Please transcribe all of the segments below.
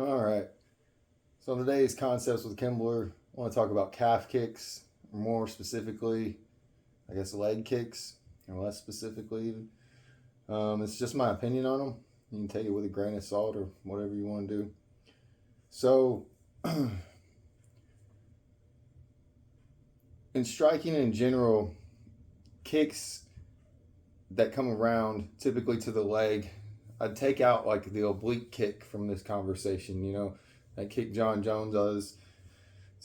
All right. So today's concepts with Kimbler, I want to talk about calf kicks, or more specifically, I guess leg kicks, or less specifically even. It's just my opinion on them. You can take it with a grain of salt or whatever you want to do. So, in striking in general, kicks that come around typically to the leg, I'd take out like the oblique kick from this conversation. That kick John Jones does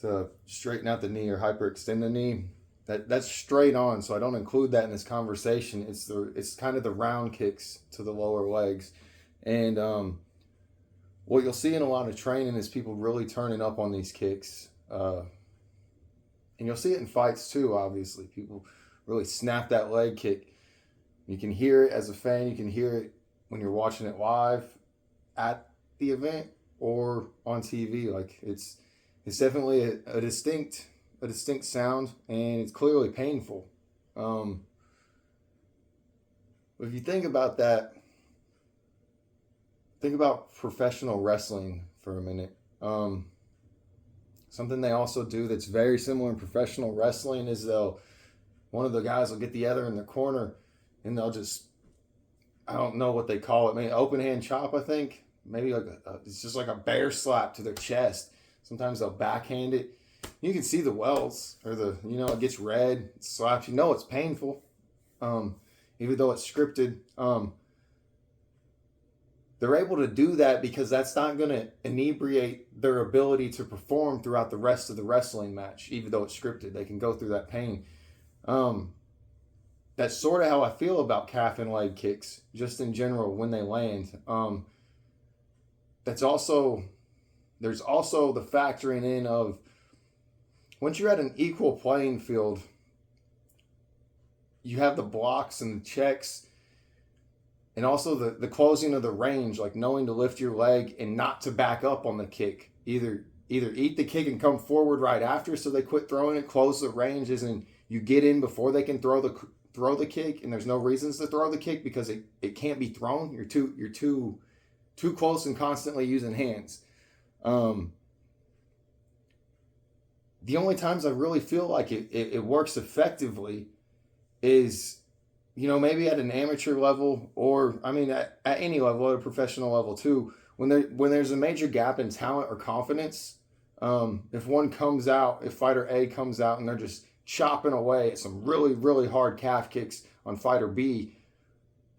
to straighten out the knee or hyperextend the knee. That's straight on, so I don't include that in this conversation. It's kind of the round kicks to the lower legs, and what you'll see in a lot of training is people really turning up on these kicks, and you'll see it in fights too. Obviously, people really snap that leg kick. You can hear it as a fan. You can hear it when you're watching it live at the event or on TV. Like it's definitely a distinct sound, and it's clearly painful. If you think about that, think about professional wrestling for a minute. Something they also do that's very similar in professional wrestling is one of the guys will get the other in the corner and they'll just, I don't know what they call it, maybe open hand chop, I think. Maybe like it's just like a bear slap to their chest. Sometimes they'll backhand it. You can see the wells or it gets red, it slaps. It's painful, even though it's scripted. They're able to do that because that's not going to inebriate their ability to perform throughout the rest of the wrestling match, even though it's scripted. They can go through that pain. That's sort of how I feel about calf and leg kicks, just in general when they land. There's also the factoring in of once you're at an equal playing field, you have the blocks and the checks, and also the closing of the range, like knowing to lift your leg and not to back up on the kick. Either eat the kick and come forward right after, so they quit throwing it. Close the range, as in you get in before they can throw the kick, and there's no reasons to throw the kick because it can't be thrown. You're too close and constantly using hands. The only times I really feel like it works effectively is, maybe at an amateur level, or at any level, at a professional level too, when there's a major gap in talent or confidence. If fighter A comes out and they're just chopping away at some really, really hard calf kicks on fighter B,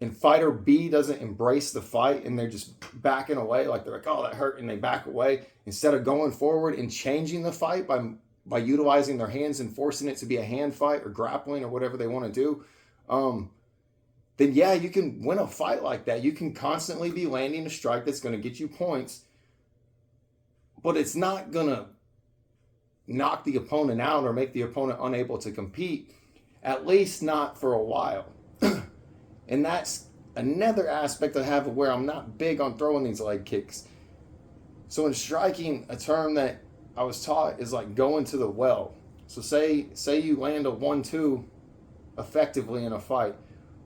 and fighter B doesn't embrace the fight and they're just backing away, like they're like, oh, that hurt, and they back away instead of going forward and changing the fight by utilizing their hands and forcing it to be a hand fight or grappling or whatever they want to do, then yeah, you can win a fight like that. You can constantly be landing a strike that's going to get you points, but it's not going to knock the opponent out or make the opponent unable to compete, at least not for a while. And that's another aspect I have of where I'm not big on throwing these leg kicks. So in striking, a term that I was taught is like going to the well. So say you land a 1-2 effectively in a fight.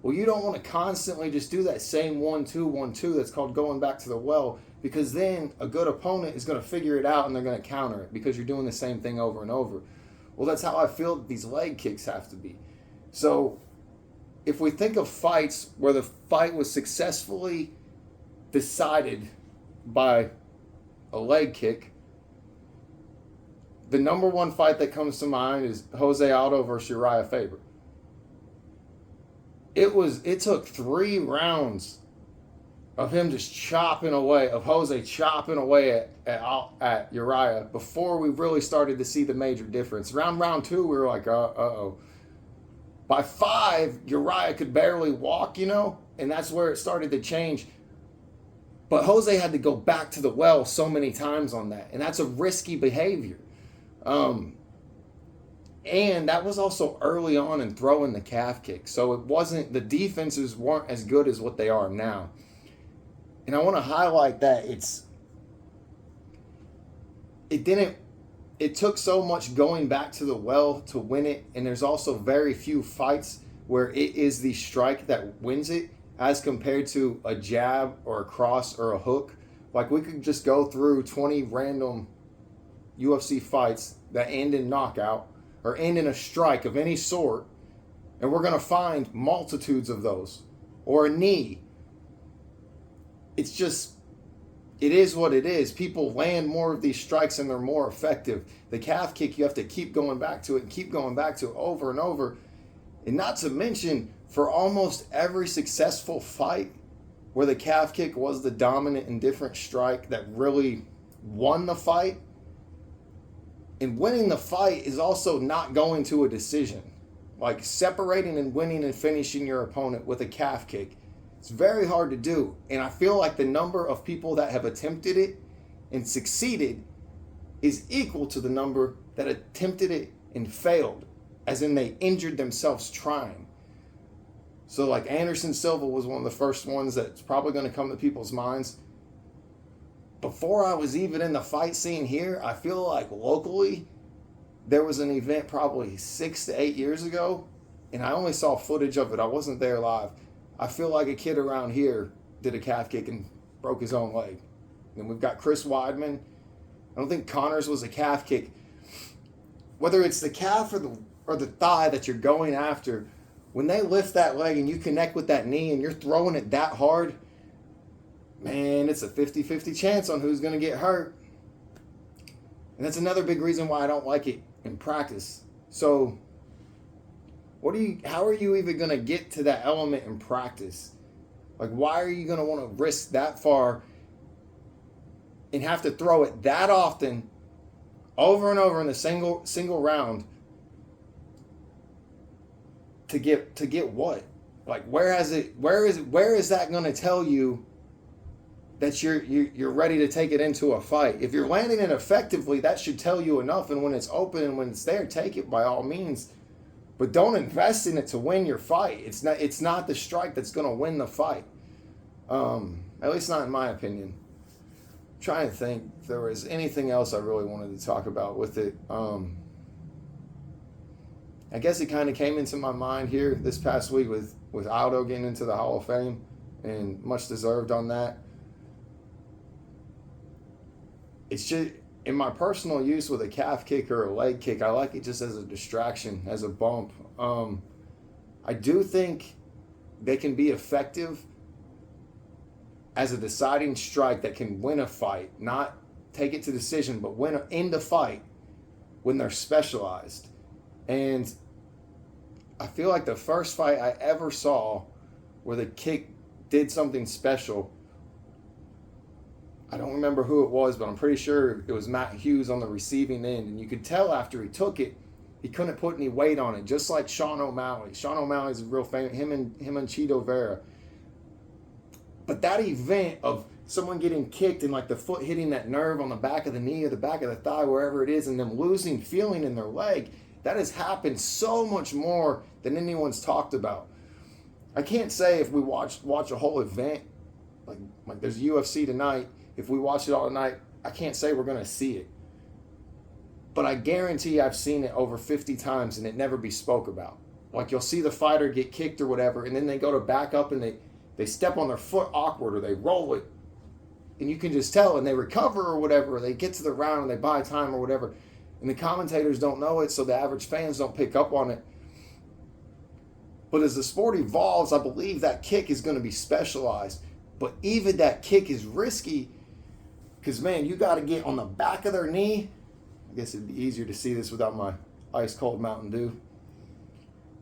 Well, you don't want to constantly just do that same 1-2, 1-2. That's called going back to the well, because then a good opponent is going to figure it out and they're going to counter it because you're doing the same thing over and over. Well, that's how I feel that these leg kicks have to be. So if we think of fights where the fight was successfully decided by a leg kick, the number one fight that comes to mind is Jose Aldo versus Uriah Faber. It took 3 rounds of him just chopping away, of Jose chopping away at Uriah before we really started to see the major difference. Round 2, we were like, uh-oh. By 5, Uriah could barely walk, and that's where it started to change. But Jose had to go back to the well so many times on that, and that's a risky behavior. And that was also early on in throwing the calf kick. So the defenses weren't as good as what they are now. And I want to highlight that it took so much going back to the well to win it. And there's also very few fights where it is the strike that wins it as compared to a jab or a cross or a hook, Like, we could just go through 20 random UFC fights that end in knockout or end in a strike of any sort, and we're going to find multitudes of those. Or a knee. It's just, it is what it is. People land more of these strikes and they're more effective. The calf kick, you have to keep going back to it and keep going back to it over and over. And not to mention, for almost every successful fight where the calf kick was the dominant and different strike that really won the fight, and winning the fight is also not going to a decision. Like, separating and winning and finishing your opponent with a calf kick, it's very hard to do. And I feel like the number of people that have attempted it and succeeded is equal to the number that attempted it and failed, as in they injured themselves trying. So like Anderson Silva was one of the first ones that's probably going to come to people's minds. Before I was even in the fight scene here, I feel like locally there was an event probably 6 to 8 years ago, and I only saw footage of it. I wasn't there live. I feel like a kid around here did a calf kick and broke his own leg. And we've got Chris Weidman. I don't think Connor's was a calf kick. Whether it's the calf or the thigh that you're going after, when they lift that leg and you connect with that knee and you're throwing it that hard, man, it's a 50-50 chance on who's going to get hurt. And that's another big reason why I don't like it in practice. So how are you even going to get to that element in practice? Like, why are you going to want to risk that far and have to throw it that often over and over in a single round to get what? Like, where is that going to tell you that you're ready to take it into a fight? If you're landing it effectively, that should tell you enough. And when it's open and when it's there, take it by all means. But don't invest in it to win your fight. It's not the strike that's going to win the fight. At least not in my opinion. I'm trying to think if there was anything else I really wanted to talk about with it. I guess it kind of came into my mind here this past week with Aldo getting into the Hall of Fame, and much deserved on that. It's just, in my personal use with a calf kick or a leg kick, I like it just as a distraction, as a bump. I do think they can be effective as a deciding strike that can win a fight, not take it to decision, but end the fight when they're specialized. And I feel like the first fight I ever saw where the kick did something special, I don't remember who it was, but I'm pretty sure it was Matt Hughes on the receiving end. And you could tell after he took it, he couldn't put any weight on it, just like Sean O'Malley. Sean O'Malley's a real famous, him and Cheeto Vera. But that event of someone getting kicked and like the foot hitting that nerve on the back of the knee or the back of the thigh, wherever it is, and them losing feeling in their leg, that has happened so much more than anyone's talked about. I can't say if we watch a whole event, like there's UFC tonight, if we watch it all night, I can't say we're going to see it. But I guarantee I've seen it over 50 times and it never be spoke about. Like, you'll see the fighter get kicked or whatever, and then they go to back up and they step on their foot awkward or they roll it. And you can just tell, and they recover or whatever, or they get to the round and they buy time or whatever. And the commentators don't know it, so the average fans don't pick up on it. But as the sport evolves, I believe that kick is going to be specialized. But even that kick is risky because, man, you got to get on the back of their knee. I guess it'd be easier to see this without my ice cold Mountain Dew.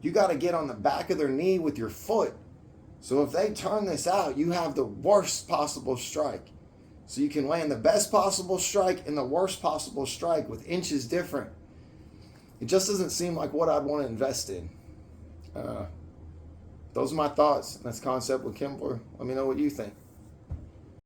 You got to get on the back of their knee with your foot. So if they turn this out, you have the worst possible strike. So you can land the best possible strike and the worst possible strike with inches different. It just doesn't seem like what I'd want to invest in. Those are my thoughts. That's Concept with Kimbler. Let me know what you think.